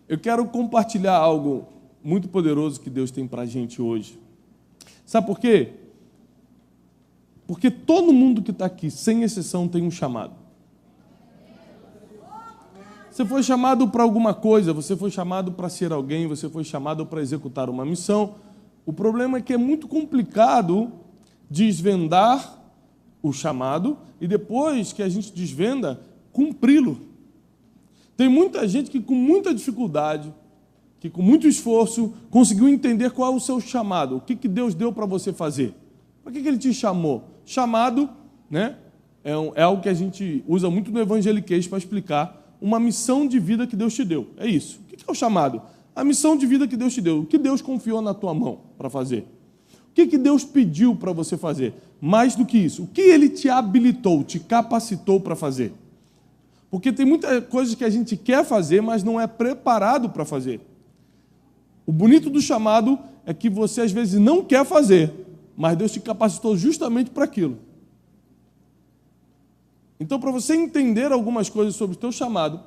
Eu quero compartilhar algo muito poderoso que Deus tem para a gente hoje. Sabe por quê? Porque todo mundo que está aqui, sem exceção, tem um chamado. Você foi chamado para alguma coisa, você foi chamado para ser alguém, você foi chamado para executar uma missão. O problema é que é muito complicado desvendar o chamado e depois que a gente desvenda, cumpri-lo. Tem muita gente que com muita dificuldade, que com muito esforço, conseguiu entender qual é o seu chamado, o que Deus deu para você fazer. Para que Ele te chamou? Chamado, né, é algo que a gente usa muito no evangeliquez para explicar uma missão de vida que Deus te deu. É isso. O que é o chamado? A missão de vida que Deus te deu. O que Deus confiou na tua mão para fazer? O que Deus pediu para você fazer? Mais do que isso, o que Ele te habilitou, te capacitou para fazer? Porque tem muitas coisas que a gente quer fazer, mas não é preparado para fazer. O bonito do chamado é que você às vezes não quer fazer, mas Deus te capacitou justamente para aquilo. Então, para você entender algumas coisas sobre o teu chamado,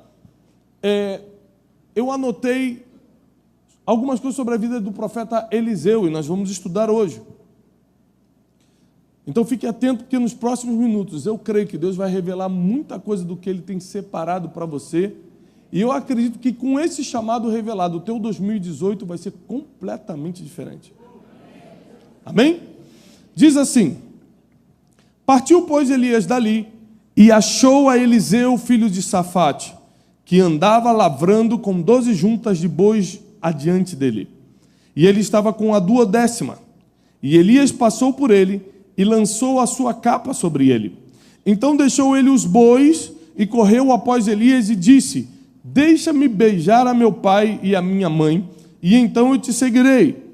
eu anotei algumas coisas sobre a vida do profeta Eliseu, e nós vamos estudar hoje. Então, fique atento, porque nos próximos minutos eu creio que Deus vai revelar muita coisa do que Ele tem separado para você, e eu acredito que com esse chamado revelado, o teu 2018 vai ser completamente diferente. Amém? Diz assim: partiu, pois, Elias dali, e achou a Eliseu, filho de Safate, que andava lavrando com 12 juntas de bois adiante dele. E ele estava com a 12ª. E Elias passou por ele e lançou a sua capa sobre ele. Então deixou ele os bois e correu após Elias e disse: deixa-me beijar a meu pai e a minha mãe, e então eu te seguirei.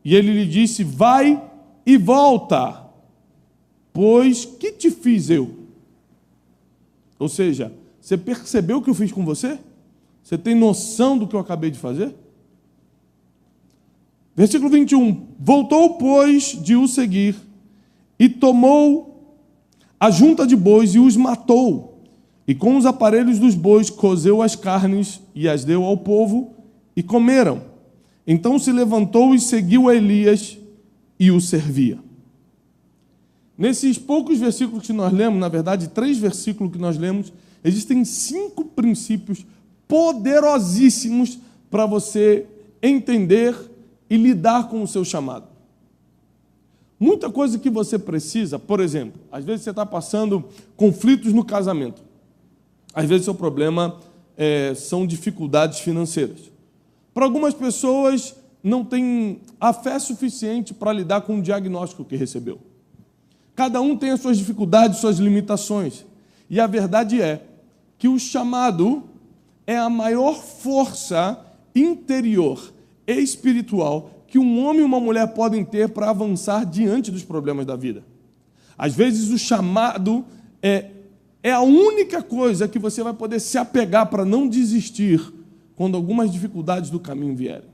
E ele lhe disse: vai e volta, pois que te fiz eu? Ou seja, você percebeu o que eu fiz com você? Você tem noção do que eu acabei de fazer? Versículo 21. Voltou, pois, de o seguir, e tomou a junta de bois e os matou. E com os aparelhos dos bois cozeu as carnes e as deu ao povo, e comeram. Então se levantou e seguiu a Elias e o servia. Nesses poucos versículos que nós lemos, na verdade, 3 versículos que nós lemos, existem 5 princípios poderosíssimos para você entender e lidar com o seu chamado. Muita coisa que você precisa, por exemplo, às vezes você está passando conflitos no casamento. Às vezes seu problema são dificuldades financeiras. Para algumas pessoas, não tem a fé suficiente para lidar com o diagnóstico que recebeu. Cada um tem as suas dificuldades, suas limitações. E a verdade é que o chamado é a maior força interior e espiritual que um homem e uma mulher podem ter para avançar diante dos problemas da vida. Às vezes o chamado é a única coisa que você vai poder se apegar para não desistir quando algumas dificuldades do caminho vierem.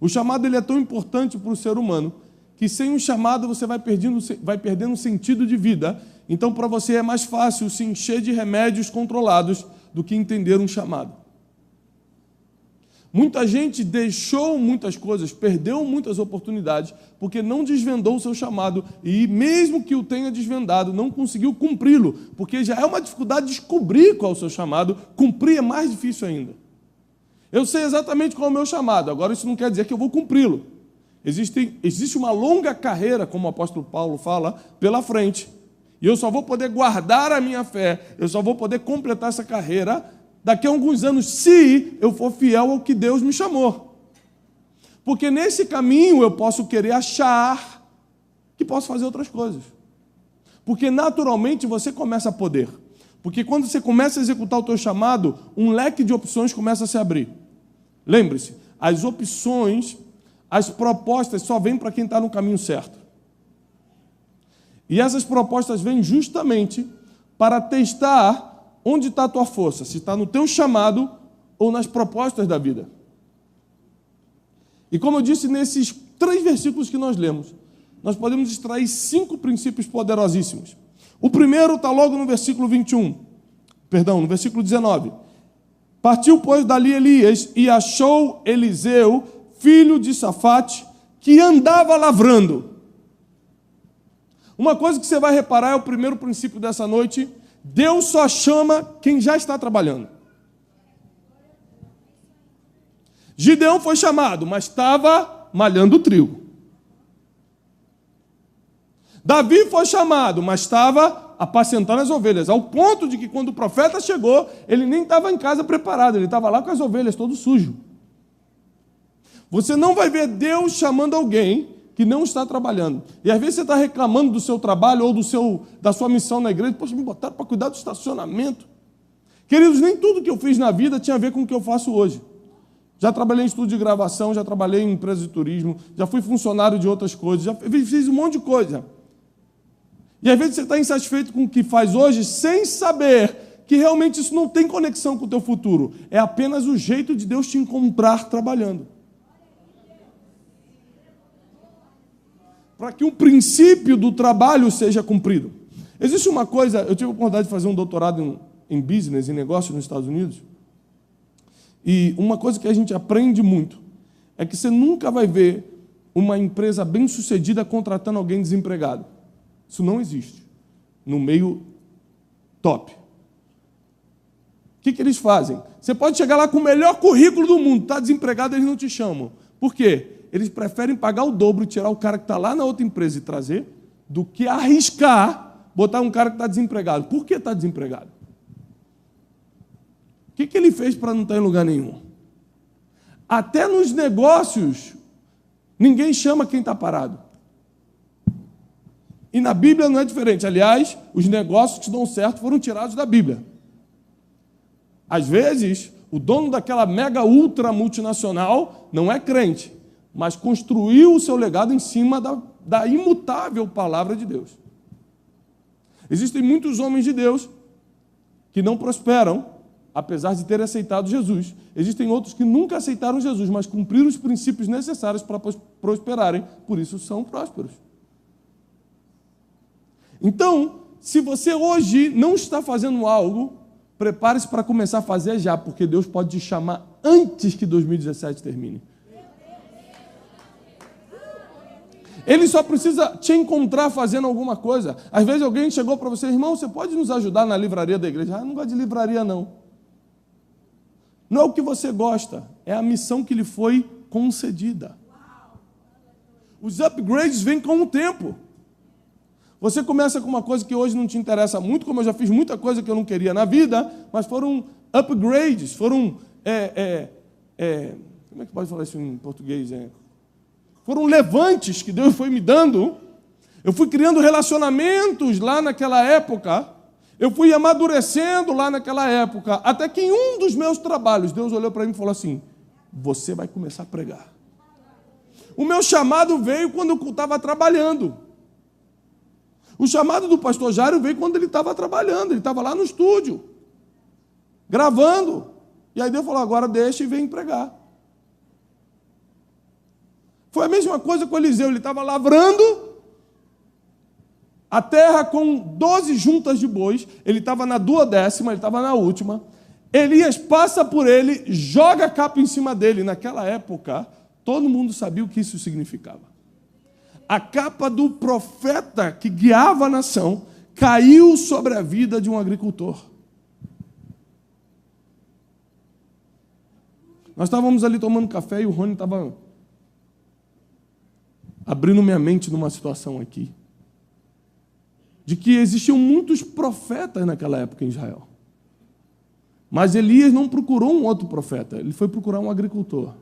O chamado ele é tão importante para o ser humano que sem um chamado você vai perdendo sentido de vida. Então, para você é mais fácil se encher de remédios controlados do que entender um chamado. Muita gente deixou muitas coisas, perdeu muitas oportunidades, porque não desvendou o seu chamado, e mesmo que o tenha desvendado, não conseguiu cumpri-lo, porque já é uma dificuldade descobrir qual é o seu chamado, cumprir é mais difícil ainda. Eu sei exatamente qual é o meu chamado, agora isso não quer dizer que eu vou cumpri-lo. Existe uma longa carreira, como o apóstolo Paulo fala, pela frente. E eu só vou poder guardar a minha fé, eu só vou poder completar essa carreira daqui a alguns anos, se eu for fiel ao que Deus me chamou. Porque nesse caminho eu posso querer achar que posso fazer outras coisas. Porque naturalmente você começa a poder. Porque quando você começa a executar o teu chamado, um leque de opções começa a se abrir. Lembre-se, as opções, as propostas só vêm para quem está no caminho certo. E essas propostas vêm justamente para testar onde está a tua força, se está no teu chamado ou nas propostas da vida. E como eu disse, nesses 3 versículos que nós lemos, nós podemos extrair 5 princípios poderosíssimos. O primeiro está logo no versículo 21, no versículo 19. Partiu, pois, dali Elias e achou Eliseu, filho de Safate, que andava lavrando. Uma coisa que você vai reparar é o primeiro princípio dessa noite: Deus só chama quem já está trabalhando. Gideão foi chamado, mas estava malhando trigo. Davi foi chamado, mas estava apacentando as ovelhas, ao ponto de que quando o profeta chegou, ele nem estava em casa preparado, ele estava lá com as ovelhas, todo sujo. Você não vai ver Deus chamando alguém que não está trabalhando. E às vezes você está reclamando do seu trabalho ou da sua missão na igreja. Poxa, me botaram para cuidar do estacionamento. Queridos, nem tudo que eu fiz na vida tinha a ver com o que eu faço hoje. Já trabalhei em estúdio de gravação, já trabalhei em empresa de turismo, já fui funcionário de outras coisas, já fiz um monte de coisa. E às vezes você está insatisfeito com o que faz hoje, sem saber que realmente isso não tem conexão com o teu futuro. É apenas o jeito de Deus te encontrar trabalhando. Para que o princípio do trabalho seja cumprido. Existe uma coisa, eu tive a oportunidade de fazer um doutorado em business, em negócios nos Estados Unidos, e uma coisa que a gente aprende muito é que você nunca vai ver uma empresa bem-sucedida contratando alguém desempregado. Isso não existe no meio top. O que eles fazem? Você pode chegar lá com o melhor currículo do mundo, está desempregado, eles não te chamam. Por quê? Eles preferem pagar o dobro e tirar o cara que está lá na outra empresa e trazer, do que arriscar botar um cara que está desempregado. Por que está desempregado? O que ele fez para não estar em lugar nenhum? Até nos negócios, ninguém chama quem está parado. E na Bíblia não é diferente. Aliás, os negócios que dão certo foram tirados da Bíblia. Às vezes, o dono daquela mega ultra multinacional não é crente, mas construiu o seu legado em cima da imutável palavra de Deus. Existem muitos homens de Deus que não prosperam, apesar de terem aceitado Jesus. Existem outros que nunca aceitaram Jesus, mas cumpriram os princípios necessários para prosperarem, por isso são prósperos. Então, se você hoje não está fazendo algo, prepare-se para começar a fazer já, porque Deus pode te chamar antes que 2017 termine. Ele só precisa te encontrar fazendo alguma coisa. Às vezes alguém chegou para você: irmão, você pode nos ajudar na livraria da igreja? Ah, não gosto de livraria, não. Não é o que você gosta, é a missão que lhe foi concedida. Os upgrades vêm com o tempo. Você começa com uma coisa que hoje não te interessa muito, como eu já fiz muita coisa que eu não queria na vida, mas foram upgrades, foram... como é que pode falar isso em português? Foram levantes que Deus foi me dando. Eu fui criando relacionamentos lá naquela época, eu fui amadurecendo lá naquela época, até que em um dos meus trabalhos, Deus olhou para mim e falou assim: você vai começar a pregar. O meu chamado veio quando eu estava trabalhando. O chamado do pastor Jário veio quando ele estava trabalhando, ele estava lá no estúdio, gravando. E aí Deus falou: agora deixa e vem pregar. Foi a mesma coisa com Eliseu, ele estava lavrando a terra com 12 juntas de bois, ele estava na 12ª, ele estava na última. Elias passa por ele, joga a capa em cima dele. Naquela época, todo mundo sabia o que isso significava. A capa do profeta que guiava a nação caiu sobre a vida de um agricultor. Nós estávamos ali tomando café e o Rony estava abrindo minha mente numa situação aqui, de que existiam muitos profetas naquela época em Israel. Mas Elias não procurou um outro profeta, ele foi procurar um agricultor.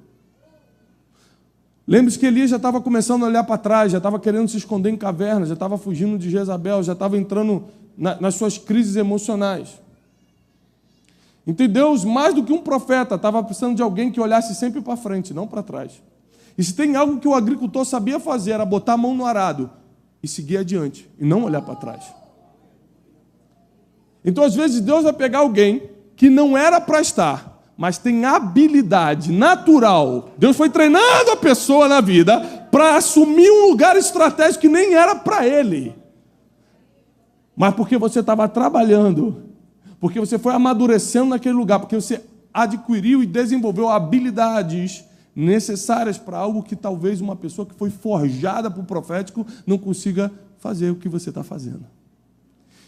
Lembre-se que Elias já estava começando a olhar para trás, já estava querendo se esconder em cavernas, já estava fugindo de Jezabel, já estava entrando nas suas crises emocionais. Então Deus, mais do que um profeta, estava precisando de alguém que olhasse sempre para frente, não para trás. E se tem algo que o agricultor sabia fazer, era botar a mão no arado e seguir adiante, e não olhar para trás. Então, às vezes, Deus vai pegar alguém que não era para estar, mas tem habilidade natural. Deus foi treinando a pessoa na vida para assumir um lugar estratégico que nem era para ele. Mas porque você estava trabalhando, porque você foi amadurecendo naquele lugar, porque você adquiriu e desenvolveu habilidades necessárias para algo que talvez uma pessoa que foi forjada para o profético não consiga fazer o que você está fazendo.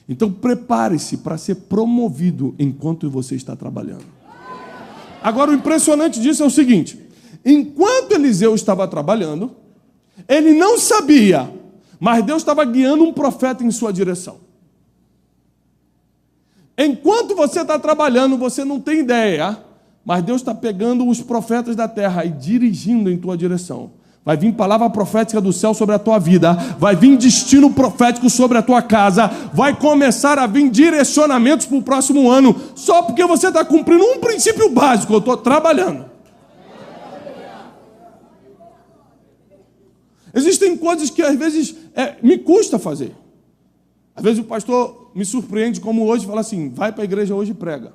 Então, prepare-se para ser promovido enquanto você está trabalhando. Agora, o impressionante disso é o seguinte: enquanto Eliseu estava trabalhando, ele não sabia, mas Deus estava guiando um profeta em sua direção. Enquanto você está trabalhando, você não tem ideia, mas Deus está pegando os profetas da terra e dirigindo em tua direção. Vai vir palavra profética do céu sobre a tua vida, vai vir destino profético sobre a tua casa, vai começar a vir direcionamentos para o próximo ano, só porque você está cumprindo um princípio básico: eu estou trabalhando. Existem coisas que às vezes me custa fazer. Às vezes o pastor me surpreende, como hoje, fala assim: vai para a igreja hoje e prega.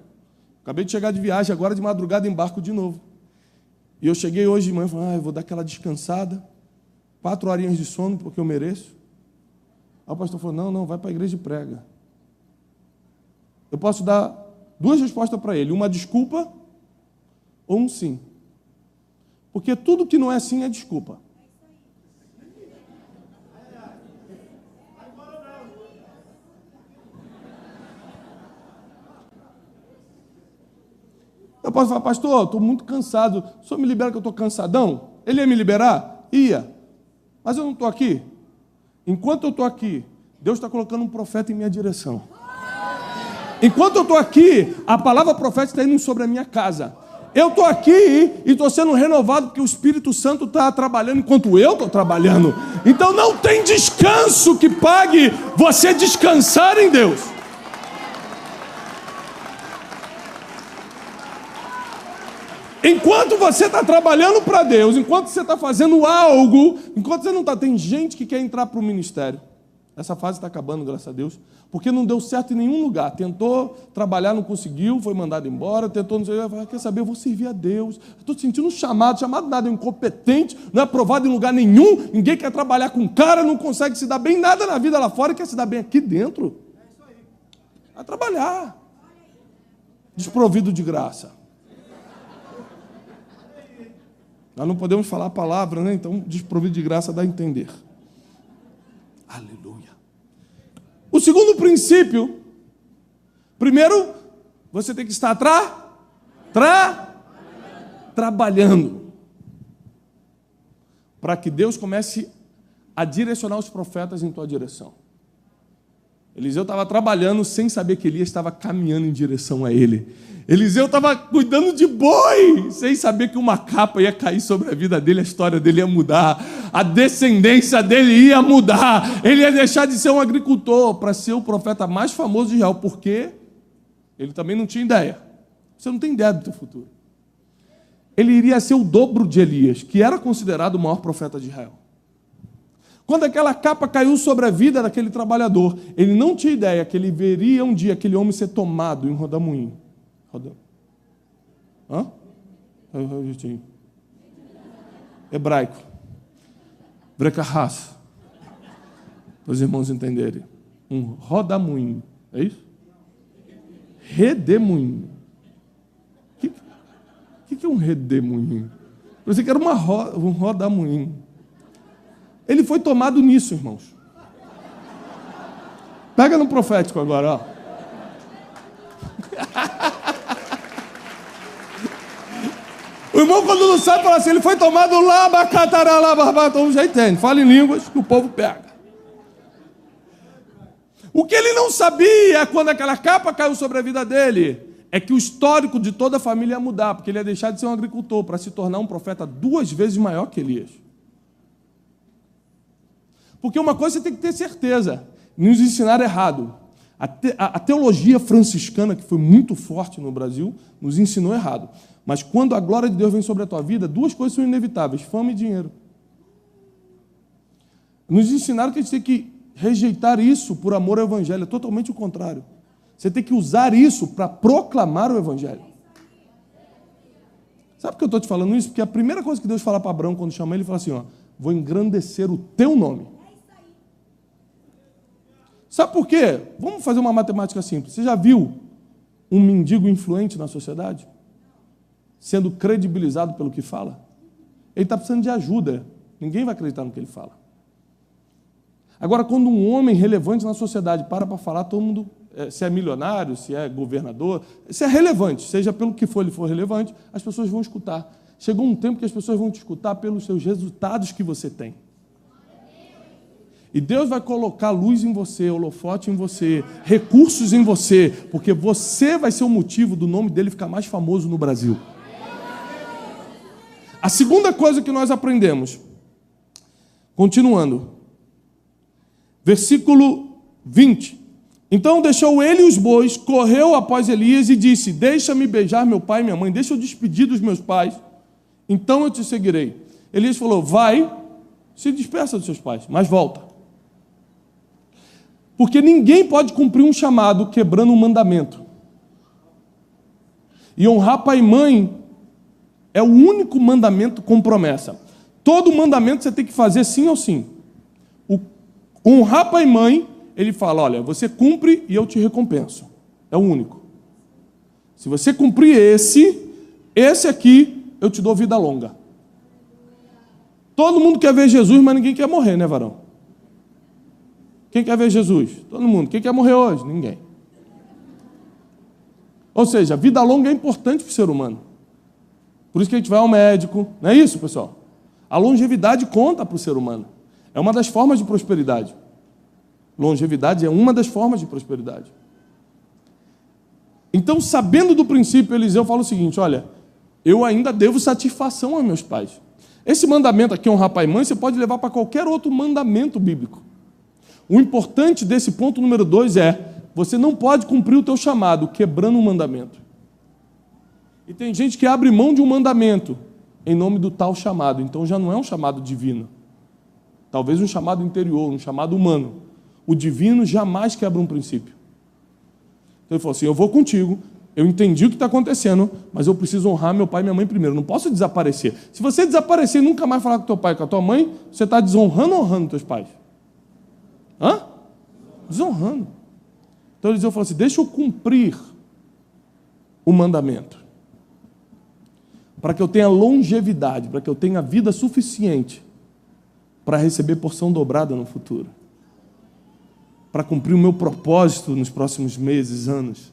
Acabei de chegar de viagem, agora de madrugada embarco de novo. E eu cheguei hoje de manhã e falei: eu vou dar aquela descansada, 4 horinhas de sono, porque eu mereço. Aí o pastor falou: não, vai para a igreja e prega. Eu posso dar 2 respostas para ele: uma desculpa ou um sim. Porque tudo que não é sim é desculpa. Eu posso falar: pastor, estou muito cansado, o senhor me libera que eu estou cansadão? Ele ia me liberar? Ia. Mas eu não estou aqui. Enquanto eu estou aqui, Deus está colocando um profeta em minha direção. Enquanto eu estou aqui, a palavra profética está indo sobre a minha casa. Eu estou aqui e estou sendo renovado porque o Espírito Santo está trabalhando enquanto eu estou trabalhando. Então não tem descanso que pague você descansar em Deus. Enquanto você está trabalhando para Deus, enquanto você está fazendo algo, enquanto você não está... Tem gente que quer entrar para o ministério. Essa fase está acabando, graças a Deus, porque não deu certo em nenhum lugar. Tentou trabalhar, não conseguiu, foi mandado embora, tentou não sei o que. Quer saber, eu vou servir a Deus. Estou sentindo um chamado nada, é incompetente, não é aprovado em lugar nenhum, ninguém quer trabalhar com cara, não consegue se dar bem, nada na vida lá fora e quer se dar bem aqui dentro. Vai trabalhar. Desprovido de graça. Nós não podemos falar a palavra, né? Então, desprovido de graça dá a entender. Aleluia. O segundo princípio: primeiro, você tem que estar trabalhando. Para que Deus comece a direcionar os profetas em tua direção. Eliseu estava trabalhando sem saber que Elias estava caminhando em direção a ele. Eliseu estava cuidando de boi, sem saber que uma capa ia cair sobre a vida dele, a história dele ia mudar, a descendência dele ia mudar, ele ia deixar de ser um agricultor para ser o profeta mais famoso de Israel, porque ele também não tinha ideia. Você não tem ideia do teu futuro. Ele iria ser o dobro de Elias, que era considerado o maior profeta de Israel. Quando aquela capa caiu sobre a vida daquele trabalhador, ele não tinha ideia que ele veria um dia aquele homem ser tomado em rodamuinho. Hã? Hebraico. Brecahas. Para os irmãos entenderem. Um rodamuinho. É isso? Redemoinho. O que é um redemoinho? Eu pensei que era um rodamuinho. Ele foi tomado nisso, irmãos. Pega no profético agora, ó. O irmão, quando não sabe, fala assim: ele foi tomado lá, bacatará, lá, barbatão. Então já entende. Fala em línguas que o povo pega. O que ele não sabia quando aquela capa caiu sobre a vida dele é que o histórico de toda a família ia mudar, porque ele ia deixar de ser um agricultor para se tornar um profeta 2 vezes maior que Elias. Porque uma coisa você tem que ter certeza: nos ensinaram errado. A teologia franciscana, que foi muito forte no Brasil, nos ensinou errado. Mas quando a glória de Deus vem sobre a tua vida, 2 coisas são inevitáveis: fama e dinheiro. Nos ensinaram que a gente tem que rejeitar isso por amor ao Evangelho. É totalmente o contrário. Você tem que usar isso para proclamar o Evangelho. Sabe por que eu estou te falando isso? Porque a primeira coisa que Deus fala para Abraão quando chama ele fala assim: ó, vou engrandecer o teu nome. Sabe por quê? Vamos fazer uma matemática simples. Você já viu um mendigo influente na sociedade? sendo credibilizado pelo que fala? Ele está precisando de ajuda. Ninguém vai acreditar no que ele fala. Agora, quando um homem relevante na sociedade para falar, todo mundo, se é milionário, se é governador, se é relevante, seja pelo que for ele for relevante, as pessoas vão escutar. Chegou um tempo que as pessoas vão te escutar pelos seus resultados que você tem. E Deus vai colocar luz em você, holofote em você, recursos em você, porque você vai ser o motivo do nome dele ficar mais famoso no Brasil. A segunda coisa que nós aprendemos, continuando, versículo 20. Então deixou ele os bois, correu após Elias e disse: deixa-me beijar meu pai e minha mãe, deixa eu despedir dos meus pais, então eu te seguirei. Elias falou: vai, se despeça dos seus pais, mas volta. Porque ninguém pode cumprir um chamado quebrando um mandamento. E honrar pai e mãe é o único mandamento com promessa. Todo mandamento você tem que fazer sim ou sim. Honrar pai e mãe, ele fala: olha, você cumpre e eu te recompenso. É o único. Se você cumprir esse aqui, eu te dou vida longa. Todo mundo quer ver Jesus, mas ninguém quer morrer, né, varão? Quem quer ver Jesus? Todo mundo. Quem quer morrer hoje? Ninguém. Ou seja, a vida longa é importante para o ser humano. Por isso que a gente vai ao médico. Não é isso, pessoal? A longevidade conta para o ser humano. É uma das formas de prosperidade. Longevidade é uma das formas de prosperidade. Então, sabendo do princípio, Eliseu fala o seguinte: olha, eu ainda devo satisfação aos meus pais. Esse mandamento aqui, honrar pai e mãe, você pode levar para qualquer outro mandamento bíblico. O importante desse ponto número 2 é: você não pode cumprir o teu chamado quebrando um mandamento. E tem gente que abre mão de um mandamento em nome do tal chamado. Então já não é um chamado divino. Talvez um chamado interior, um chamado humano. O divino jamais quebra um princípio. Então ele falou assim: eu vou contigo, eu entendi o que está acontecendo, mas eu preciso honrar meu pai e minha mãe primeiro. Não posso desaparecer. Se você desaparecer e nunca mais falar com teu pai e com a tua mãe, você está desonrando ou honrando teus pais? Hã? Desonrando. Então Eliseu falou assim: deixa eu cumprir o mandamento, para que eu tenha longevidade, para que eu tenha vida suficiente para receber porção dobrada no futuro, para cumprir o meu propósito nos próximos meses, anos.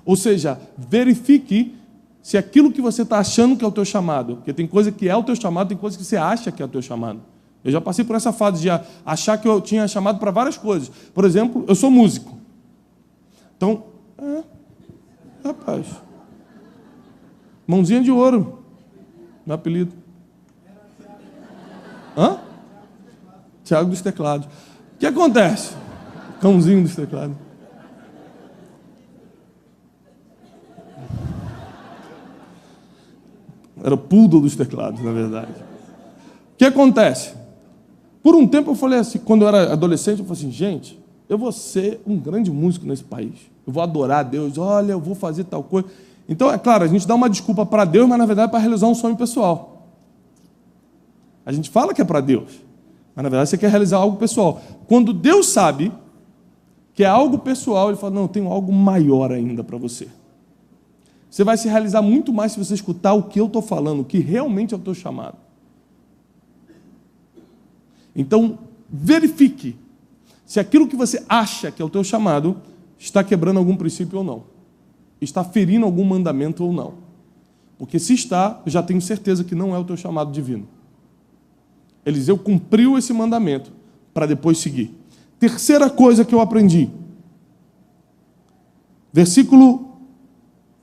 Ou seja, verifique se aquilo que você está achando que é o teu chamado, porque tem coisa que é o teu chamado, tem coisa que você acha que é o teu chamado. Eu já passei por essa fase de achar que eu tinha chamado para várias coisas. Por exemplo, eu sou músico. Então, rapaz, mãozinha de ouro, meu apelido. Hã? Tiago dos teclados. O que acontece? Cãozinho dos teclados. Era o poodle dos teclados, na verdade. O que acontece? Por um tempo eu falei assim, quando eu era adolescente, eu falei assim: gente, eu vou ser um grande músico nesse país. Eu vou adorar a Deus, olha, eu vou fazer tal coisa. Então, é claro, a gente dá uma desculpa para Deus, mas na verdade é para realizar um sonho pessoal. A gente fala que é para Deus, mas na verdade você quer realizar algo pessoal. Quando Deus sabe que é algo pessoal, Ele fala: não, eu tenho algo maior ainda para você. Você vai se realizar muito mais se você escutar o que eu estou falando, o que realmente é o teu chamado. Então, verifique se aquilo que você acha que é o teu chamado está quebrando algum princípio ou não. Está ferindo algum mandamento ou não. Porque se está, eu já tenho certeza que não é o teu chamado divino. Eliseu cumpriu esse mandamento para depois seguir. Terceira coisa que eu aprendi.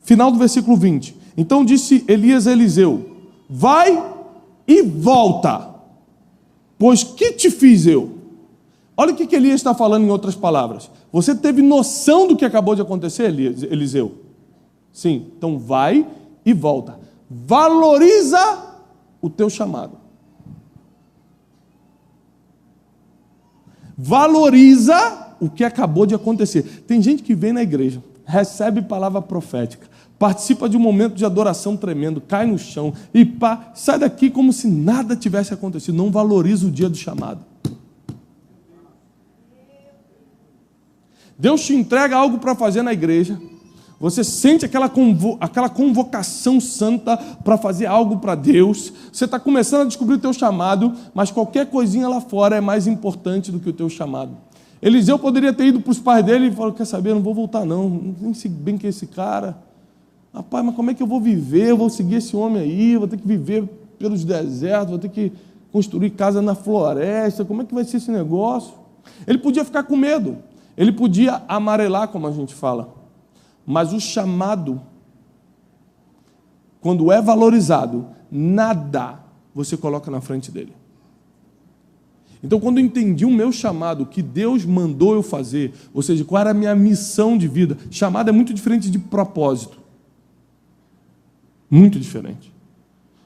Final do versículo 20. Então disse Elias a Eliseu: vai e volta, pois que te fiz eu? Olha o que Elias está falando em outras palavras. Você teve noção do que acabou de acontecer, Eliseu? Sim, então vai e volta. Valoriza o teu chamado. Valoriza o que acabou de acontecer. Tem gente que vem na igreja, recebe palavra profética, participa de um momento de adoração tremendo, cai no chão e sai daqui como se nada tivesse acontecido. Não valoriza o dia do chamado. Deus te entrega algo para fazer na igreja, Você sente aquela convocação santa para fazer algo para Deus. Você está começando a descobrir o teu chamado, mas qualquer coisinha lá fora é mais importante do que o teu chamado. Eliseu poderia ter ido para os pais dele e falou, quer saber, eu não vou voltar não, nem sei bem quem é esse cara. Rapaz, mas como é que eu vou viver? Eu vou seguir esse homem aí, vou ter que viver pelos desertos, vou ter que construir casa na floresta, como é que vai ser esse negócio? Ele podia ficar com medo, ele podia amarelar, como a gente fala. Mas o chamado, quando é valorizado, nada você coloca na frente dele. Então, quando eu entendi o meu chamado, o que Deus mandou eu fazer, ou seja, qual era a minha missão de vida, chamado é muito diferente de propósito. Muito diferente.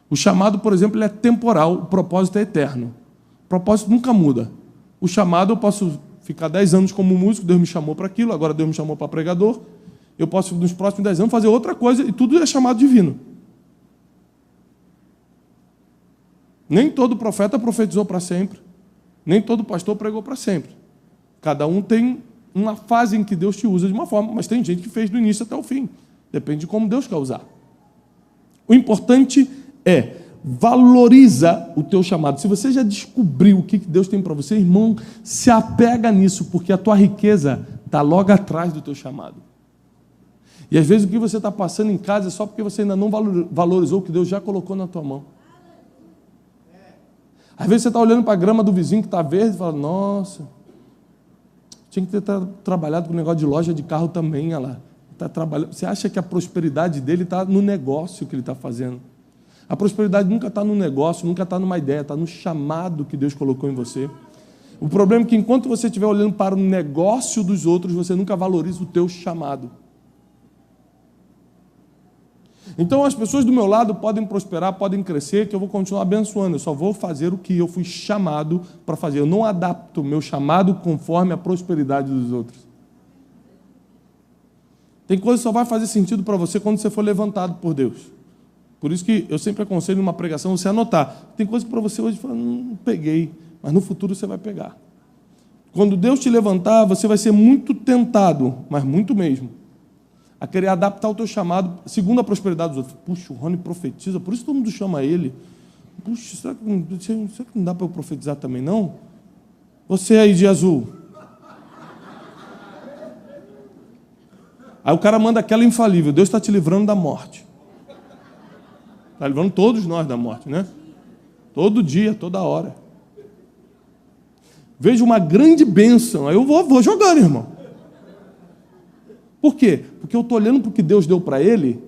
O chamado, por exemplo, ele é temporal, o propósito é eterno. O propósito nunca muda. O chamado, eu posso ficar 10 anos como músico, Deus me chamou para aquilo, agora Deus me chamou para pregador. Eu posso, nos próximos 10 anos, fazer outra coisa, e tudo é chamado divino. Nem todo profeta profetizou para sempre. Nem todo pastor pregou para sempre. Cada um tem uma fase em que Deus te usa de uma forma, mas tem gente que fez do início até o fim. Depende de como Deus quer usar. O importante é, valoriza o teu chamado. Se você já descobriu o que Deus tem para você, irmão, se apega nisso, porque a tua riqueza está logo atrás do teu chamado. E às vezes o que você está passando em casa é só porque você ainda não valorizou o que Deus já colocou na tua mão. Às vezes você está olhando para a grama do vizinho que está verde e fala, nossa, tinha que ter trabalhado com o negócio de loja de carro também, olha lá. Tá trabalhando. Você acha que a prosperidade dele está no negócio que ele está fazendo. A prosperidade nunca está no negócio, nunca está numa ideia, está no chamado que Deus colocou em você. O problema é que enquanto você estiver olhando para o negócio dos outros, você nunca valoriza o teu chamado. Então as pessoas do meu lado podem prosperar, podem crescer, que eu vou continuar abençoando. Eu só vou fazer o que eu fui chamado para fazer. Eu não adapto o meu chamado conforme a prosperidade dos outros. Tem coisa que só vai fazer sentido para você quando você for levantado por Deus. Por isso que eu sempre aconselho numa pregação você anotar. Tem coisa que para você hoje fala, não peguei, mas no futuro você vai pegar. Quando Deus te levantar, você vai ser muito tentado, mas muito mesmo, a querer adaptar o teu chamado segundo a prosperidade dos outros. Puxa, o Rony profetiza, por isso todo mundo chama ele. Puxa, será que não dá para eu profetizar também, não? Você aí de azul. Aí o cara manda aquela infalível, Deus está te livrando da morte. Está livrando todos nós da morte, né? Todo dia, toda hora. Vejo uma grande bênção, aí eu vou jogando, irmão. Por quê? Porque eu estou olhando para o que Deus deu para ele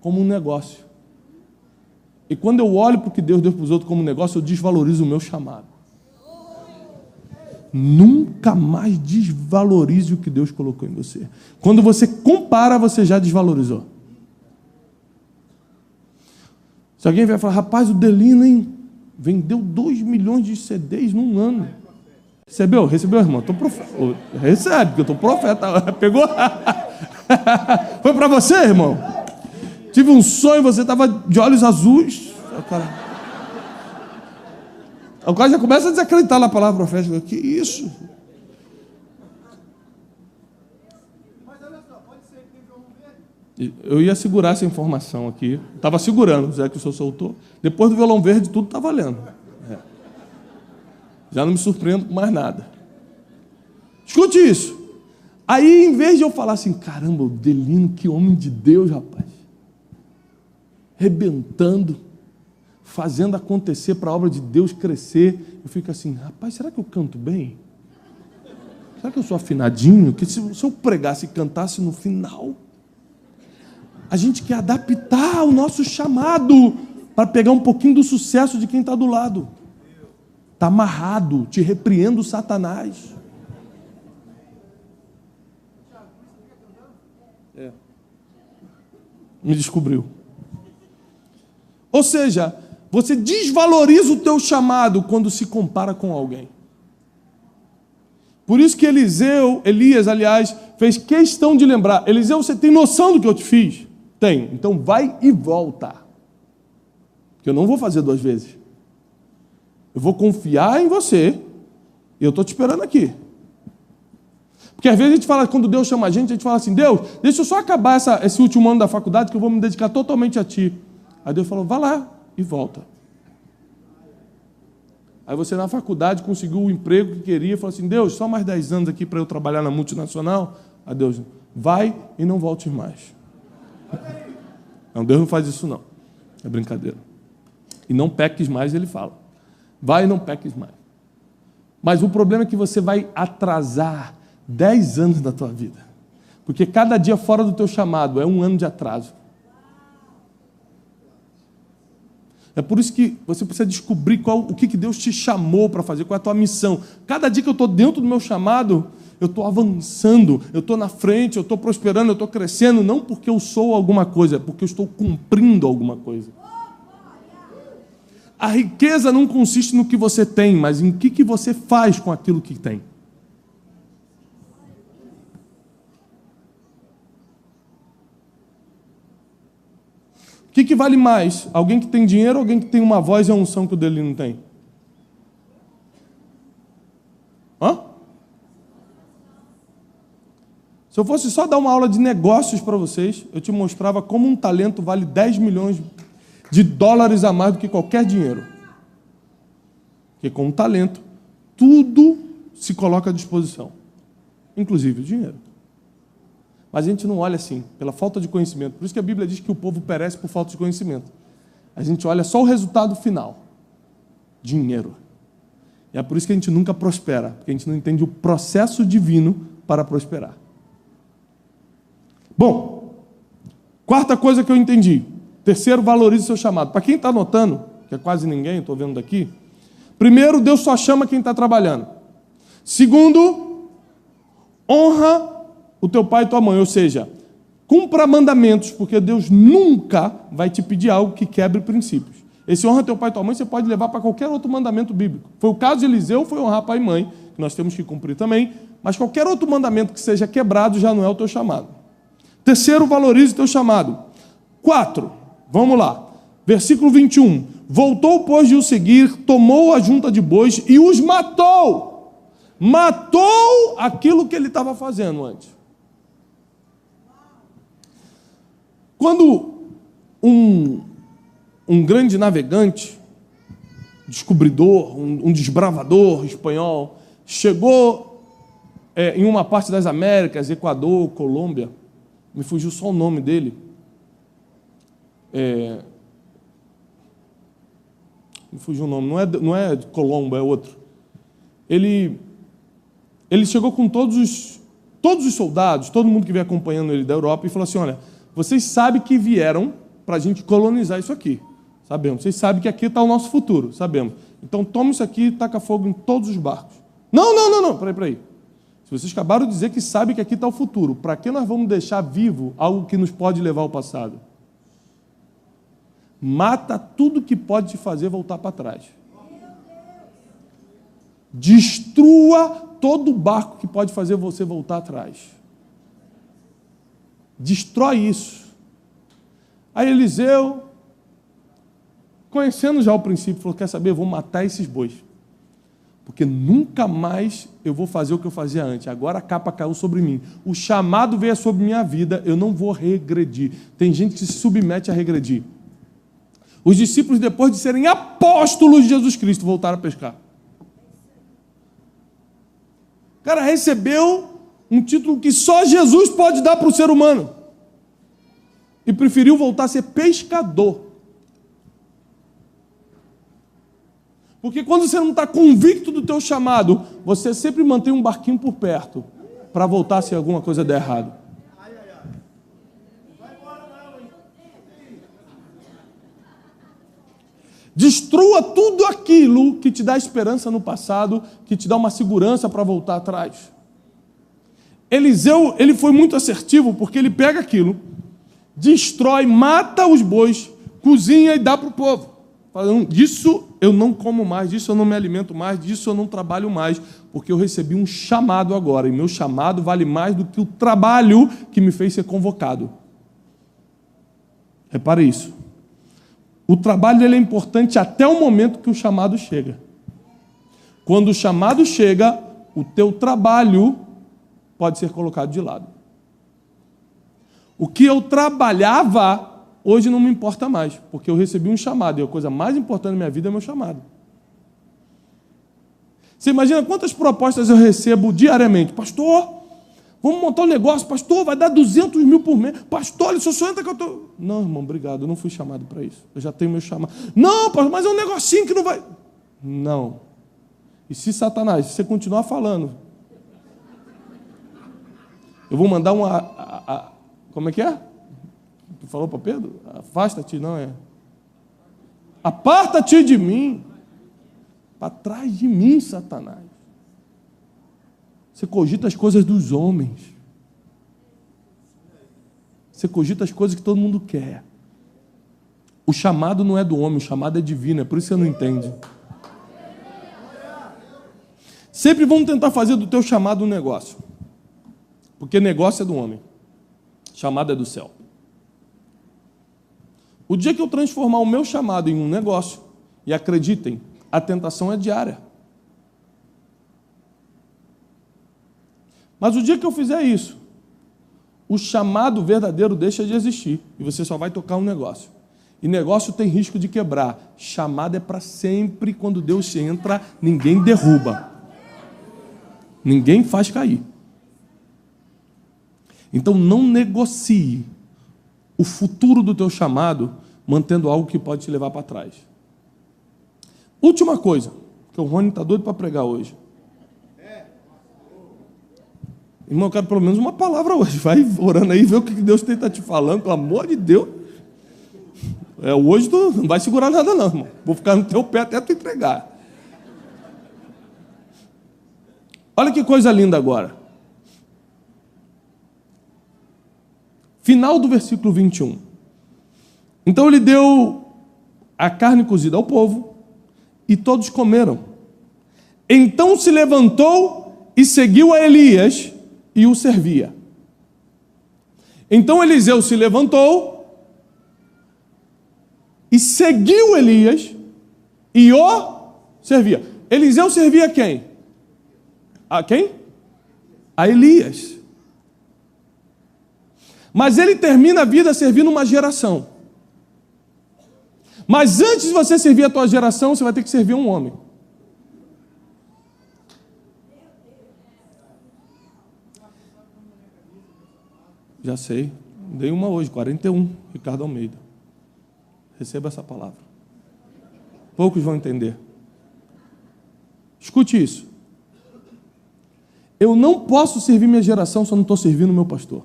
como um negócio. E quando eu olho para o que Deus deu para os outros como um negócio, eu desvalorizo o meu chamado. Nunca mais desvalorize o que Deus colocou em você. Quando você compara, você já desvalorizou. Se alguém vier falar, rapaz, o Delino, hein, vendeu 2 milhões de CDs num ano. Recebeu? Recebeu, irmão? Recebe, porque eu estou profeta. Pegou? Foi para você, irmão? Tive um sonho, você estava de olhos azuis. O cara já começa a desacreditar na palavra profética. Que isso? Mas olha só, pode ser que teve um verde. Eu ia segurar essa informação aqui. Estava segurando, já que o senhor soltou. Depois do violão verde, tudo está valendo. Já não me surpreendo com mais nada. Escute isso. Aí, em vez de eu falar assim, caramba, o Delino, que homem de Deus, rapaz. Rebentando, fazendo acontecer para a obra de Deus crescer. Eu fico assim, rapaz, será que eu canto bem? Será que eu sou afinadinho? Que se eu pregasse e cantasse no final, a gente quer adaptar o nosso chamado para pegar um pouquinho do sucesso de quem está do lado. Está amarrado, te repreendo, Satanás. Me descobriu. Ou seja, você desvaloriza o teu chamado quando se compara com alguém. Por isso que Elias, aliás, fez questão de lembrar. Eliseu, você tem noção do que eu te fiz? Tenho. Então vai e volta. Porque eu não vou fazer 2 vezes. Eu vou confiar em você e eu estou te esperando aqui. Porque às vezes a gente fala, quando Deus chama a gente fala assim, Deus, deixa eu só acabar esse último ano da faculdade que eu vou me dedicar totalmente a Ti. Aí Deus falou, vá lá e volta. Aí você na faculdade conseguiu o emprego que queria e falou assim, Deus, só mais 10 anos aqui para eu trabalhar na multinacional. Aí Deus, vai e não volte mais. Não, Deus não faz isso não. É brincadeira. E não peques mais, ele fala. Vai e não peques mais. Mas o problema é que você vai atrasar 10 anos da tua vida. Porque cada dia fora do teu chamado é um ano de atraso. É por isso que você precisa descobrir o que Deus te chamou para fazer, qual é a tua missão. Cada dia que eu estou dentro do meu chamado, eu estou avançando, eu estou na frente, eu estou prosperando, eu estou crescendo, não porque eu sou alguma coisa, é porque eu estou cumprindo alguma coisa. A riqueza não consiste no que você tem, mas em que você faz com aquilo que tem. O que vale mais? Alguém que tem dinheiro ou alguém que tem uma voz e a unção que o dele não tem? Hã? Se eu fosse só dar uma aula de negócios para vocês, eu te mostrava como um talento vale 10 milhões de dólares a mais do que qualquer dinheiro. Porque com um talento, tudo se coloca à disposição, inclusive o dinheiro. Mas a gente não olha assim, pela falta de conhecimento. Por isso que a Bíblia diz que o povo perece por falta de conhecimento. A gente olha só o resultado final. Dinheiro. E é por isso que a gente nunca prospera, porque a gente não entende o processo divino para prosperar. Bom, quarta coisa que eu entendi. Terceiro, valorize o seu chamado. Para quem está anotando, que é quase ninguém, estou vendo daqui. Primeiro, Deus só chama quem está trabalhando. Segundo, honra o teu pai e tua mãe, ou seja, cumpra mandamentos, porque Deus nunca vai te pedir algo que quebre princípios. Esse honra teu pai e tua mãe, você pode levar para qualquer outro mandamento bíblico. Foi o caso de Eliseu, foi honrar pai e mãe, que nós temos que cumprir também, mas qualquer outro mandamento que seja quebrado já não é o teu chamado. Terceiro, valorize o teu chamado. 4, vamos lá, versículo 21. Voltou, pois, de o seguir, tomou a junta de bois e os matou. Matou aquilo que ele estava fazendo antes. Quando um grande navegante, descobridor, um desbravador espanhol, chegou em uma parte das Américas, Equador, Colômbia, me fugiu só o nome dele, me fugiu o nome, não é Colombo, é outro. Ele chegou com todos os soldados, todo mundo que veio acompanhando ele da Europa, e falou assim, olha, vocês sabem que vieram para a gente colonizar isso aqui. Sabemos. Vocês sabem que aqui está o nosso futuro. Sabemos. Então toma isso aqui e taca fogo em todos os barcos. Não. Peraí. Se vocês acabaram de dizer que sabem que aqui está o futuro, para que nós vamos deixar vivo algo que nos pode levar ao passado? Mata tudo que pode te fazer voltar para trás. Destrua todo barco que pode fazer você voltar atrás. Destrói isso. Aí Eliseu, conhecendo já o princípio, falou, quer saber, eu vou matar esses bois. Porque nunca mais eu vou fazer o que eu fazia antes. Agora a capa caiu sobre mim. O chamado veio sobre minha vida, eu não vou regredir. Tem gente que se submete a regredir. Os discípulos, depois de serem apóstolos de Jesus Cristo, voltaram a pescar. O cara recebeu um título que só Jesus pode dar para o ser humano. E preferiu voltar a ser pescador. Porque quando você não está convicto do teu chamado, você sempre mantém um barquinho por perto para voltar se alguma coisa der errado. Destrua tudo aquilo que te dá esperança no passado, que te dá uma segurança para voltar atrás. Eliseu, ele foi muito assertivo, porque ele pega aquilo, destrói, mata os bois, cozinha e dá para o povo. Falando, disso eu não como mais, disso eu não me alimento mais, disso eu não trabalho mais, porque eu recebi um chamado agora, e meu chamado vale mais do que o trabalho que me fez ser convocado. Repare isso. O trabalho ele é importante até o momento que o chamado chega. Quando o chamado chega, o teu trabalho pode ser colocado de lado. O que eu trabalhava, hoje não me importa mais, porque eu recebi um chamado, e a coisa mais importante da minha vida é o meu chamado. Você imagina quantas propostas eu recebo diariamente? Pastor, vamos montar um negócio. Pastor, vai dar 200 mil por mês. Pastor, olha, só entra que eu estou... Não, irmão, obrigado, eu não fui chamado para isso. Eu já tenho meu chamado. Não, pastor, mas é um negocinho que não vai... Não. E se Satanás, se você continuar falando, eu vou mandar como é que é? Tu falou para Pedro? Afasta-te, não é? Aparta-te de mim. Para trás de mim, Satanás. Você cogita as coisas dos homens. Você cogita as coisas que todo mundo quer. O chamado não é do homem, o chamado é divino, é por isso que você não entende. Sempre vamos tentar fazer do teu chamado um negócio. Porque negócio é do homem. Chamado é do céu. O dia que eu transformar o meu chamado em um negócio, e acreditem, a tentação é diária. Mas o dia que eu fizer isso, o chamado verdadeiro deixa de existir e você só vai tocar um negócio. E negócio tem risco de quebrar. Chamado é para sempre. Quando Deus entra, ninguém derruba. Ninguém faz cair. Então não negocie o futuro do teu chamado mantendo algo que pode te levar para trás. Última coisa, que o Rony está doido para pregar hoje. Irmão, eu quero pelo menos uma palavra hoje. Vai orando aí, vê o que Deus está te falando, pelo amor de Deus. Hoje tu não vai segurar nada não, irmão. Vou ficar no teu pé até tu entregar. Olha que coisa linda agora. Final do versículo 21. Então ele deu a carne cozida ao povo, e todos comeram. Então se levantou e seguiu a Elias e o servia. Então Eliseu se levantou e seguiu Elias e o servia. Eliseu servia quem? A quem? A Elias. Mas ele termina a vida servindo uma geração. Mas antes de você servir a tua geração, você vai ter que servir um homem. Já sei. Dei uma hoje, 41, Ricardo Almeida. Receba essa palavra. Poucos vão entender. Escute isso. Eu não posso servir minha geração se eu não estou servindo o meu pastor.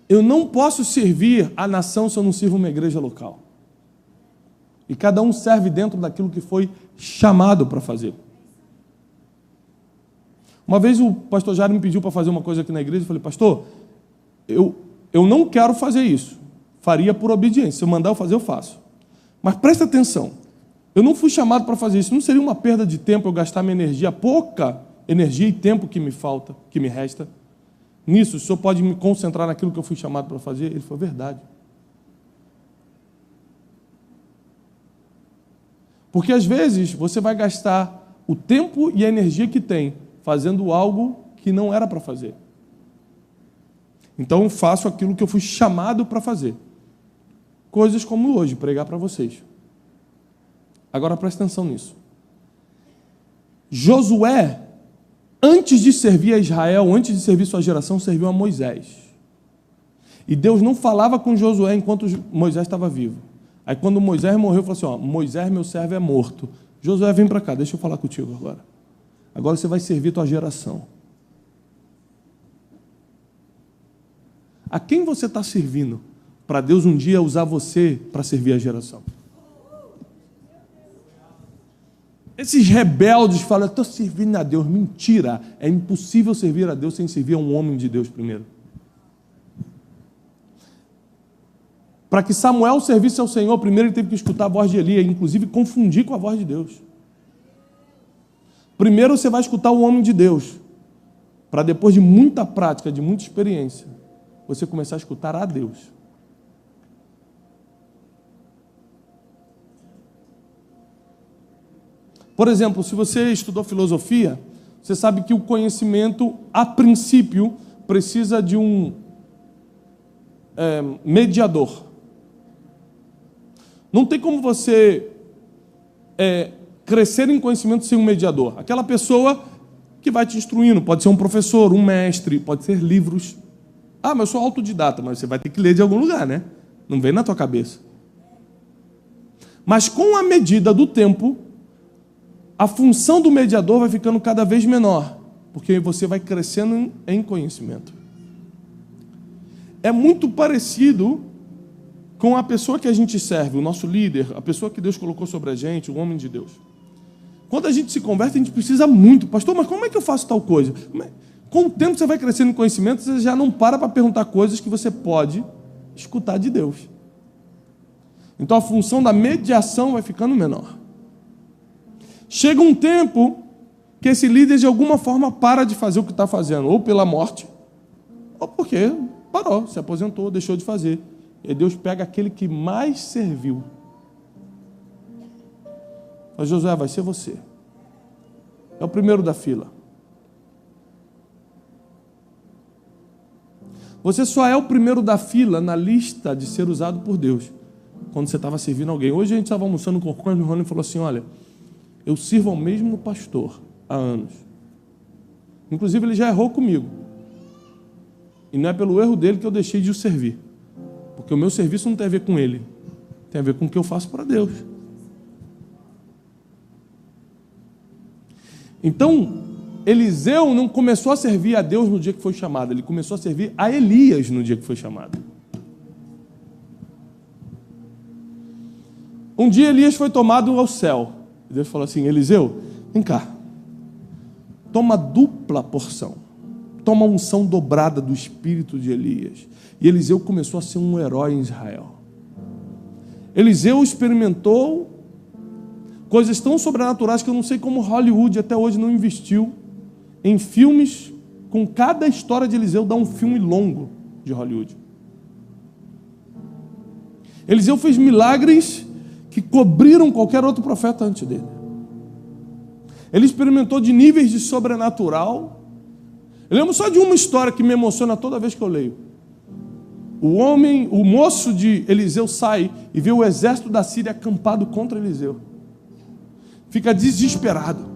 Eu não posso servir a nação se eu não sirvo uma igreja local. E cada um serve dentro daquilo que foi chamado para fazer. Uma vez o pastor Jairo me pediu para fazer uma coisa aqui na igreja. Eu falei, pastor, eu não quero fazer isso. Faria por obediência. Se eu mandar eu fazer, eu faço. Mas presta atenção. Eu não fui chamado para fazer isso. Não seria uma perda de tempo eu gastar minha energia, pouca energia e tempo que me falta, que me resta. Nisso, o senhor pode me concentrar naquilo que eu fui chamado para fazer? Ele falou, verdade. Porque às vezes você vai gastar o tempo e a energia que tem fazendo algo que não era para fazer. Então faço aquilo que eu fui chamado para fazer. Coisas como hoje, pregar para vocês. Agora presta atenção nisso. Josué, antes de servir a Israel, antes de servir sua geração, serviu a Moisés. E Deus não falava com Josué enquanto Moisés estava vivo. Aí quando Moisés morreu, falou assim, ó, Moisés, meu servo, é morto. Josué, vem para cá, deixa eu falar contigo agora. Agora você vai servir tua geração. A quem você está servindo para Deus um dia usar você para servir a geração? Esses rebeldes falam, eu estou servindo a Deus. Mentira, é impossível servir a Deus sem servir a um homem de Deus primeiro. Para que Samuel servisse ao Senhor, primeiro ele teve que escutar a voz de Eli, inclusive confundir com a voz de Deus. Primeiro você vai escutar o homem de Deus, para depois de muita prática, de muita experiência, você começar a escutar a Deus. Por exemplo, se você estudou filosofia, você sabe que o conhecimento, a princípio, precisa de um mediador. Não tem como você crescer em conhecimento sem um mediador. Aquela pessoa que vai te instruindo, pode ser um professor, um mestre, pode ser livros. Ah, mas eu sou autodidata, mas você vai ter que ler de algum lugar, né? Não vem na tua cabeça. Mas com a medida do tempo, a função do mediador vai ficando cada vez menor, porque você vai crescendo em conhecimento. É muito parecido com a pessoa que a gente serve, o nosso líder, a pessoa que Deus colocou sobre a gente, o homem de Deus. Quando a gente se converte, a gente precisa muito. Pastor, mas como é que eu faço tal coisa? Com o tempo você vai crescendo em conhecimento, você já não para perguntar coisas que você pode escutar de Deus. Então a função da mediação vai ficando menor. Chega um tempo que esse líder de alguma forma para de fazer o que está fazendo, ou pela morte, ou porque parou, se aposentou, deixou de fazer. E Deus pega aquele que mais serviu. Mas Josué, vai ser você. É o primeiro da fila. Você só é o primeiro da fila na lista de ser usado por Deus quando você estava servindo alguém. Hoje a gente estava almoçando com o Rony e falou assim, olha, eu sirvo ao mesmo pastor há anos. Inclusive ele já errou comigo. E não é pelo erro dele que eu deixei de o servir. Porque o meu serviço não tem a ver com ele. Tem a ver com o que eu faço para Deus. Então, Eliseu não começou a servir a Deus no dia que foi chamado. Ele começou a servir a Elias no dia que foi chamado. Um dia Elias foi tomado ao céu. Deus falou assim, Eliseu, vem cá. Toma dupla porção. Toma a unção dobrada do espírito de Elias. E Eliseu começou a ser um herói em Israel. Eliseu experimentou coisas tão sobrenaturais que eu não sei como Hollywood até hoje não investiu em filmes, com cada história de Eliseu dá um filme longo de Hollywood. Eliseu fez milagres que cobriram qualquer outro profeta antes dele. Ele experimentou de níveis de sobrenatural. Eu lembro só de uma história que me emociona toda vez que eu leio. O moço de Eliseu sai e vê o exército da Síria acampado contra Eliseu. Fica desesperado.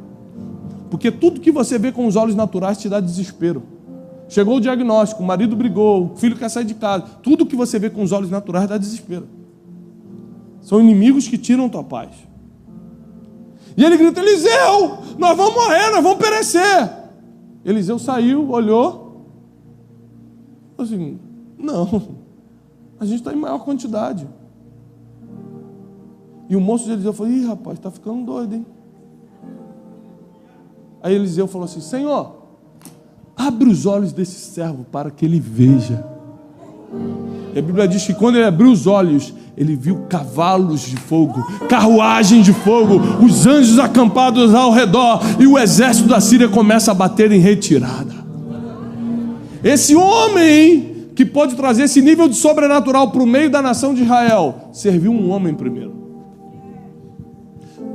Porque tudo que você vê com os olhos naturais te dá desespero. Chegou o diagnóstico, o marido brigou, o filho quer sair de casa. Tudo que você vê com os olhos naturais dá desespero. São inimigos que tiram tua paz. E ele grita, Eliseu, nós vamos morrer, nós vamos perecer. Eliseu saiu, olhou. Assim, não, a gente está em maior quantidade. E o moço de Eliseu falou, ih rapaz, está ficando doido, hein? Aí Eliseu falou assim, Senhor, abre os olhos desse servo para que ele veja. E a Bíblia diz que quando ele abriu os olhos, ele viu cavalos de fogo, carruagem de fogo, os anjos acampados ao redor, e o exército da Síria começa a bater em retirada. Esse homem que pode trazer esse nível de sobrenatural para o meio da nação de Israel, serviu um homem primeiro.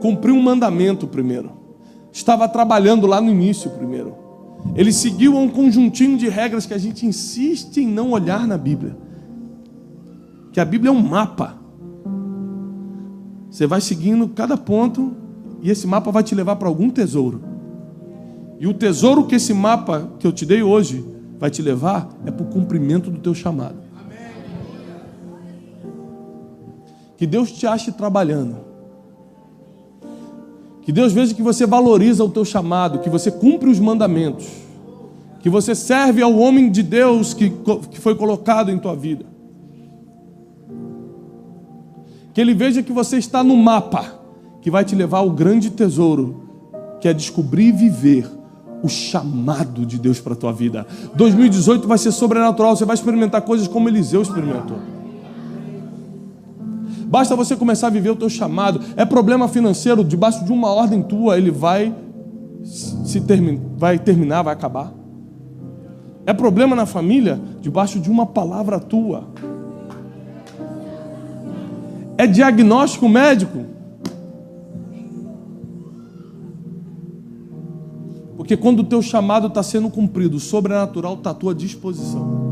Cumpriu um mandamento primeiro. Estava trabalhando lá no início primeiro. Ele seguiu um conjuntinho de regras que a gente insiste em não olhar na Bíblia. Que a Bíblia é um mapa. Você vai seguindo cada ponto e esse mapa vai te levar para algum tesouro. E o tesouro que esse mapa que eu te dei hoje vai te levar é para o cumprimento do teu chamado. Que Deus te ache trabalhando. Que Deus veja que você valoriza o teu chamado, que você cumpre os mandamentos, que você serve ao homem de Deus que foi colocado em tua vida. Que Ele veja que você está no mapa, que vai te levar ao grande tesouro, que é descobrir e viver o chamado de Deus para a tua vida. 2018 vai ser sobrenatural, você vai experimentar coisas como Eliseu experimentou. Basta você começar a viver o teu chamado. É problema financeiro, debaixo de uma ordem tua, ele vai terminar, vai acabar. É problema na família, debaixo de uma palavra tua. É diagnóstico médico. Porque quando o teu chamado está sendo cumprido, o sobrenatural está à tua disposição.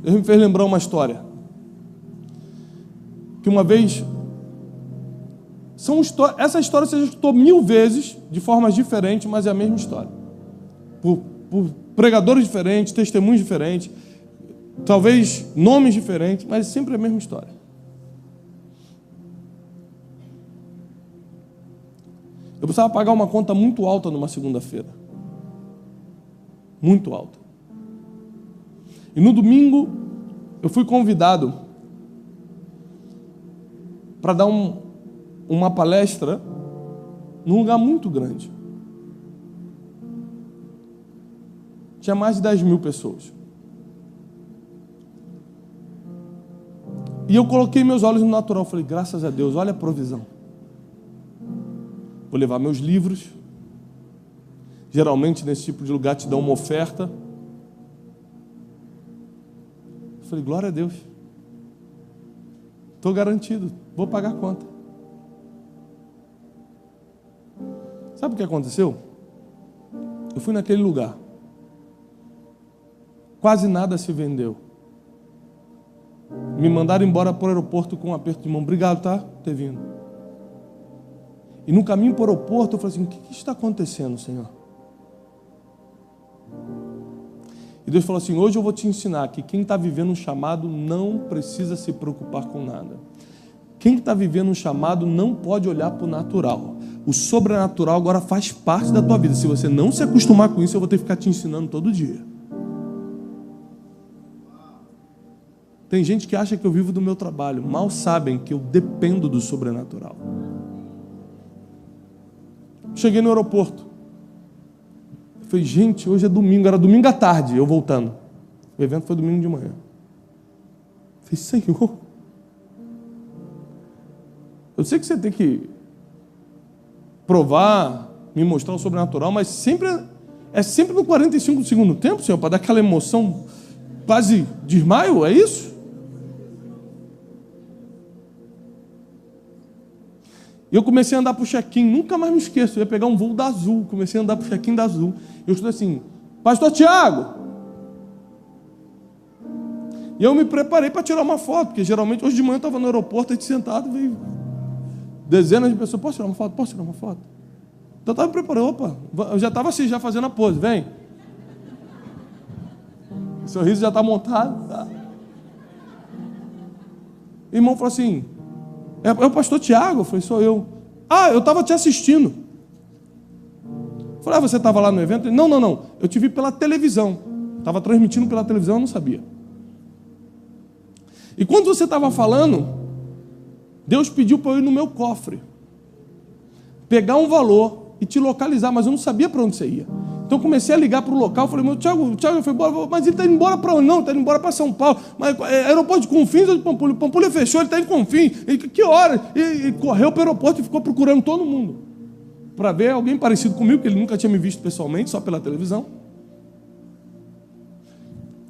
Ele me fez lembrar uma história. Que uma vez... Essa história você já escutou 1000 vezes, de formas diferentes, mas é a mesma história. Por pregadores diferentes, testemunhos diferentes, talvez nomes diferentes, mas sempre a mesma história. Eu precisava pagar uma conta muito alta numa segunda-feira. Muito alta. E no domingo, eu fui convidado para dar uma palestra num lugar muito grande. Tinha mais de 10.000 pessoas. E eu coloquei meus olhos no natural. Falei, graças a Deus, olha a provisão. Vou levar meus livros. Geralmente, nesse tipo de lugar, te dão uma oferta. Falei, glória a Deus. Estou garantido, vou pagar a conta. Sabe o que aconteceu? Eu fui naquele lugar. Quase nada se vendeu. Me mandaram embora para o aeroporto com um aperto de mão. Obrigado, tá? Por ter vindo. E no caminho para o aeroporto eu falei assim, o que está acontecendo, Senhor? E Deus falou assim, hoje eu vou te ensinar que quem está vivendo um chamado não precisa se preocupar com nada. Quem está vivendo um chamado não pode olhar para o natural. O sobrenatural agora faz parte da tua vida. Se você não se acostumar com isso, eu vou ter que ficar te ensinando todo dia. Tem gente que acha que eu vivo do meu trabalho. Mal sabem que eu dependo do sobrenatural. Cheguei no aeroporto. Falei, gente, hoje é domingo. Era domingo à tarde, eu voltando. O evento foi domingo de manhã. Falei, Senhor, eu sei que você tem que provar, me mostrar o sobrenatural, mas sempre no 45 do segundo tempo, Senhor, para dar aquela emoção quase desmaio, é isso? E eu comecei a andar para o check-in, nunca mais me esqueço, eu ia pegar um voo da Azul, comecei a andar para o check-in da Azul. Eu estou assim, Pastor Tiago! E eu me preparei para tirar uma foto, porque geralmente, hoje de manhã eu estava no aeroporto, aí sentado, veio dezenas de pessoas, posso tirar uma foto? Posso tirar uma foto? Então eu estava me preparando, opa, eu já estava assim, já fazendo a pose, vem. O sorriso já está montado, tá? O irmão falou assim, é o pastor Tiago? Eu falei, sou eu. Ah, eu estava te assistindo. Eu falei, você estava lá no evento? Ele, não, eu te vi pela televisão. Estava transmitindo pela televisão, eu não sabia. E quando você estava falando, Deus pediu para eu ir no meu cofre, pegar um valor e te localizar, mas eu não sabia para onde você ia. Então eu comecei a ligar para o local, falei, meu Tiago, eu fui embora, mas ele está indo embora para onde? Não, está indo embora para São Paulo, mas aeroporto de Confins ou de Pampulha? Pampulha fechou, ele está em Confins, que hora? E correu para o aeroporto e ficou procurando todo mundo, para ver alguém parecido comigo, que ele nunca tinha me visto pessoalmente, só pela televisão.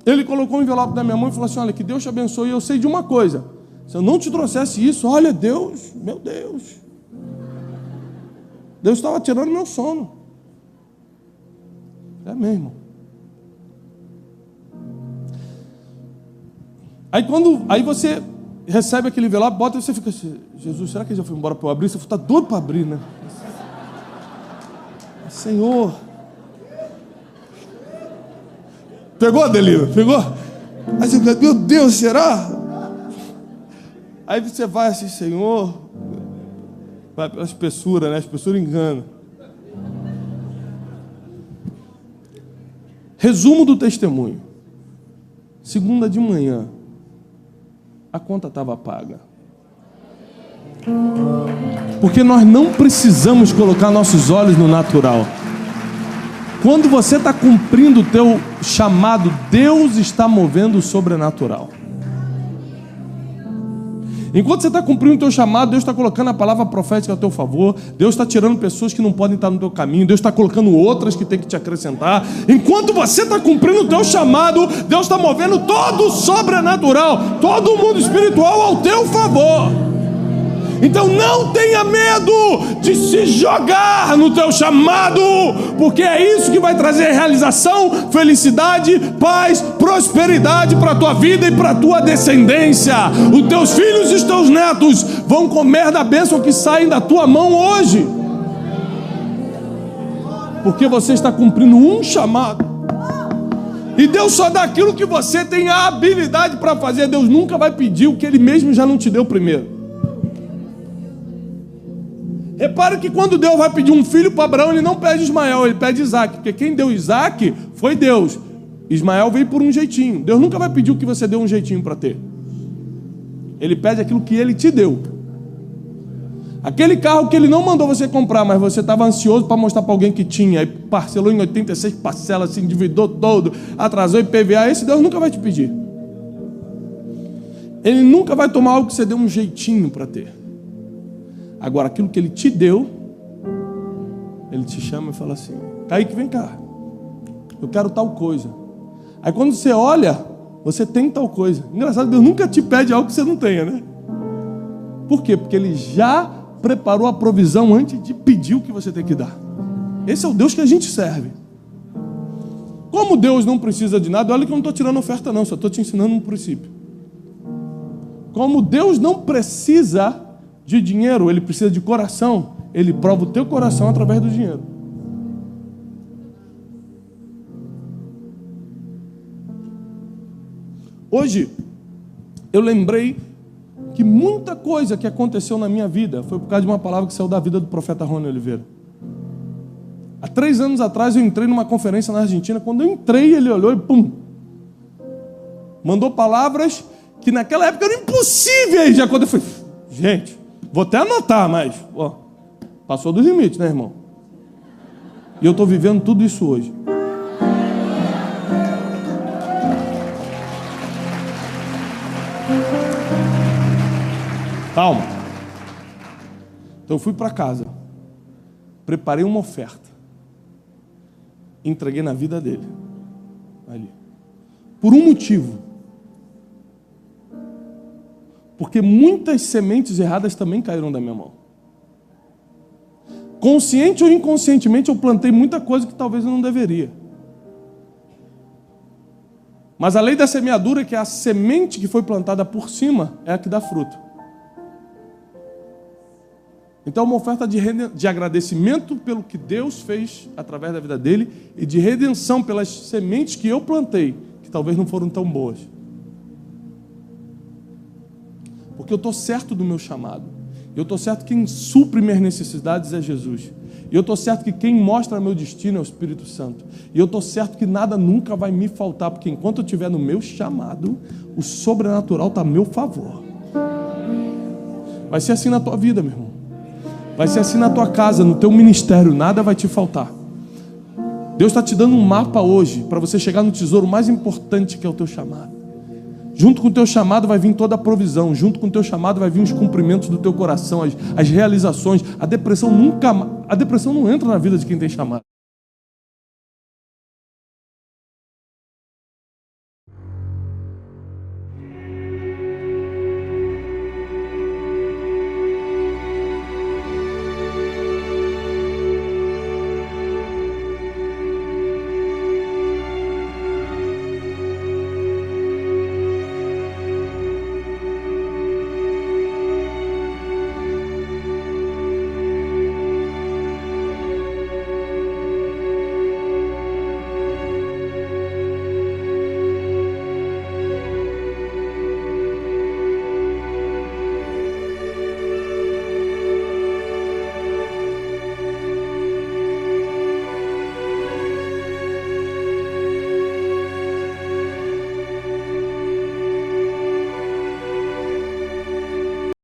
Ele colocou um envelope na minha mão e falou assim, olha, que Deus te abençoe, e eu sei de uma coisa, se eu não te trouxesse isso, olha, Deus, meu Deus, Deus estava tirando meu sono. É mesmo. Aí você recebe aquele envelope, bota e você fica assim, Jesus, será que ele já foi embora para eu abrir? Você está doido para abrir, né? Senhor. Pegou, Adelina? Pegou? Aí você fica, meu Deus, será? Aí você vai assim, Senhor. Vai pela espessura, né? A espessura engana. Resumo do testemunho. Segunda de manhã, a conta estava paga. Porque nós não precisamos colocar nossos olhos no natural. Quando você está cumprindo o teu chamado, Deus está movendo o sobrenatural. Enquanto você está cumprindo o teu chamado, Deus está colocando a palavra profética a teu favor. Deus está tirando pessoas que não podem estar no teu caminho. Deus está colocando outras que tem que te acrescentar. Enquanto você está cumprindo o teu chamado, Deus está movendo todo o sobrenatural, todo o mundo espiritual ao teu favor. Então não tenha medo de se jogar no teu chamado, porque é isso que vai trazer realização, felicidade, paz, prosperidade para a tua vida e para a tua descendência. Os teus filhos e os teus netos vão comer da bênção que saem da tua mão hoje, porque você está cumprindo um chamado. E Deus só dá aquilo que você tem a habilidade para fazer. Deus nunca vai pedir o que Ele mesmo já não te deu primeiro. Repare que quando Deus vai pedir um filho para Abraão, Ele não pede Ismael, Ele pede Isaac, porque quem deu Isaac foi Deus. Ismael veio por um jeitinho. Deus nunca vai pedir o que você deu um jeitinho para ter. Ele pede aquilo que Ele te deu. Aquele carro que Ele não mandou você comprar, mas você estava ansioso para mostrar para alguém que tinha, aí parcelou em 86 parcelas, se endividou todo, atrasou IPVA, esse Deus nunca vai te pedir. Ele nunca vai tomar algo que você deu um jeitinho para ter. Agora, aquilo que Ele te deu, Ele te chama e fala assim: Kaique, vem cá, eu quero tal coisa. Aí quando você olha, você tem tal coisa. Engraçado, Deus nunca te pede algo que você não tenha, né? Por quê? Porque Ele já preparou a provisão antes de pedir o que você tem que dar. Esse é o Deus que a gente serve. Como Deus não precisa de nada, olha que eu não estou tirando oferta não, só estou te ensinando um princípio. Como Deus não precisa de dinheiro, Ele precisa de coração, Ele prova o teu coração através do dinheiro. Hoje, eu lembrei que muita coisa que aconteceu na minha vida foi por causa de uma palavra que saiu da vida do profeta Rony Oliveira. Há 3 anos atrás eu entrei numa conferência na Argentina. Quando eu entrei, ele olhou e pum, mandou palavras que naquela época eram impossíveis de acontecer. Eu falei: gente, vou até anotar, mas passou dos limites, né, irmão? E eu estou vivendo tudo isso hoje. Calma. Então eu fui para casa, preparei uma oferta, entreguei na vida dele, ali, por um motivo, porque muitas sementes erradas também caíram da minha mão. Consciente ou inconscientemente eu plantei muita coisa que talvez eu não deveria. Mas a lei da semeadura é que a semente que foi plantada por cima é a que dá fruto. Então, uma oferta de agradecimento pelo que Deus fez através da vida dele e de redenção pelas sementes que eu plantei, que talvez não foram tão boas. Porque eu estou certo do meu chamado. Eu estou certo que quem supre minhas necessidades é Jesus. E eu estou certo que quem mostra meu destino é o Espírito Santo. E eu estou certo que nada nunca vai me faltar, porque enquanto eu estiver no meu chamado, o sobrenatural está a meu favor. Vai ser assim na tua vida, meu irmão. Vai ser assim na tua casa, no teu ministério, nada vai te faltar. Deus está te dando um mapa hoje, para você chegar no tesouro mais importante, que é o teu chamado. Junto com o teu chamado vai vir toda a provisão. Junto com o teu chamado vai vir os cumprimentos do teu coração, as realizações. A depressão não entra na vida de quem tem chamado.